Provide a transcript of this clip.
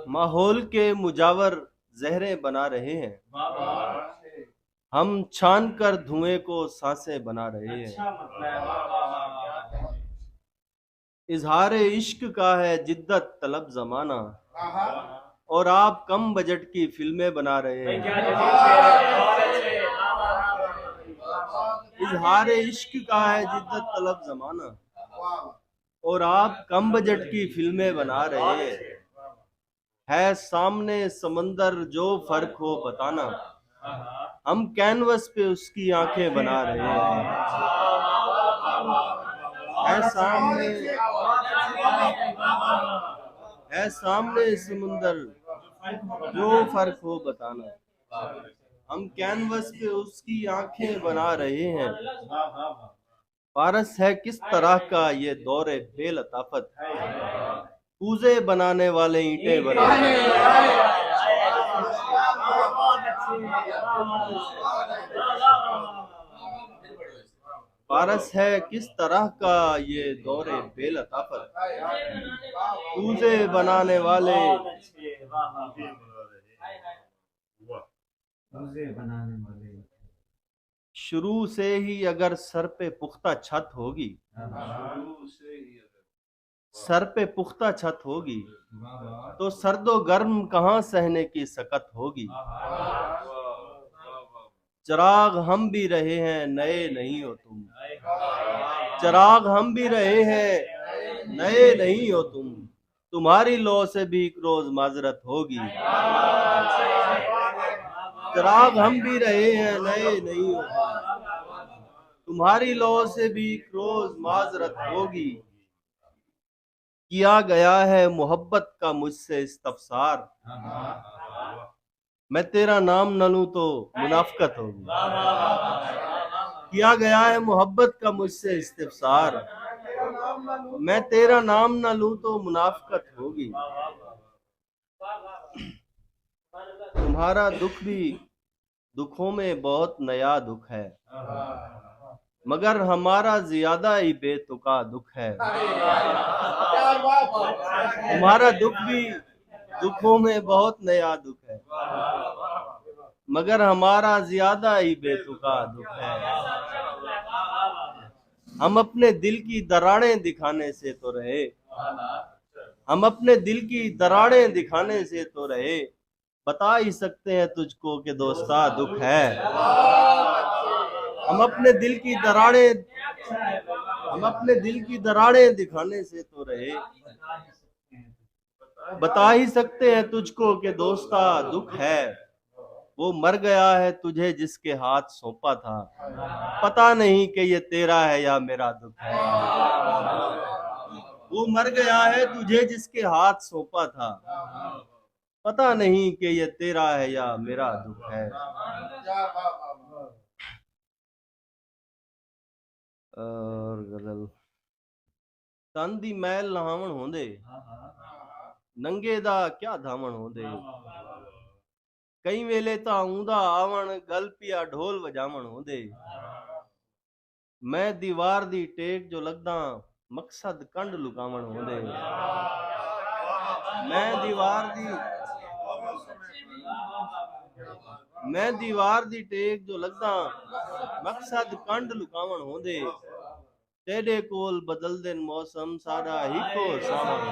माहौल के मुजावर जहरें बना रहे हैं, हम छान कर धुएं को सांसें बना रहे हैं। इजहार इश्क का है जिद्दत तलब जमाना, और आप कम बजट की फिल्में बना रहे हैं। इजहार इश्क का है जिद्दत तलब जमाना, और आप कम बजट की फिल्में बना रहे हैं। है सामने समंदर जो फर्क हो बताना, हम कैनवस पे उसकी आंखें बना रहे हैं। है सामने है सामने समुंदर जो फर्क हो बताना, हम कैनवस पे उसकी आंखें बना रहे हैं। पारस है किस तरह का ये दौरे बेलताफत, पूजे बनाने वाले ईंटें बना रहे हैं। पारस है किस तरह का ये दौरे बेलताफत, पूजे बनाने वाले शुरू से ही अगर सर पे पुख्ता छत होगी, सर पे पुख्ता छत होगी, तो सर्दो गर्म कहाँ सहने की सकत होगी। चिराग हम भी रहे हैं नए नहीं हो तुम, चिराग हम भी रहे हैं नए नहीं हो तुम, तुम्हारी लौ से भी एक रोज माजरत होगी। चिराग हम भी रहे हैं नए नहीं हो तुम, तुम्हारी लौ से भी एक रोज माजरत होगी। किया गया है मोहब्बत का मुझसे इस्तफसार, मैं तेरा नाम न लूं तो मुनाफकत होगी। किया गया है मोहब्बत का मुझसे इस्तफसार, मैं तेरा नाम न लूं तो मुनाफकत होगी। तुम्हारा दुख भी दुखों में बहुत नया दुख है, मगर हमारा ज्यादा ही बेतुका दुख है। तुम्हारा दुख भी दुखों में बहुत नया दुख है, मगर हमारा ज्यादा ही बेतुका दुख है। हम अपने दिल की दरारें दिखाने से तो रहे, हम अपने दिल की दरारें दिखाने से तो रहे, बता ही सकते हैं तुझको कि दोस्ता दुख है। हम अपने दिल की दरारें दिखाने से तो रहे, बता ही सकते हैं तुझको कि दोस्ता दुख है। वो मर गया है तुझे जिसके हाथ सौंपा था, पता नहीं कि ये तेरा है या मेरा दुख है। वो मर गया है तुझे जिसके हाथ सौंपा था, पता नहीं कि ये तेरा है या मेरा दुख है। और गजल तन दी मैल नहावण होंदे, नंगे दा क्या धावण होंदे। कई वेले तां ऊंदा आवण गल पिया ढोल वजावण होंदे। मैं दीवार दी टेक जो लगदा मकसद कंड लुकावण होंदे। मैं दीवार दी टेक जो लगदा मकसद कंड लुकावण होंदे। तेरे कोल बदल देन मौसम साडा हिको सावण।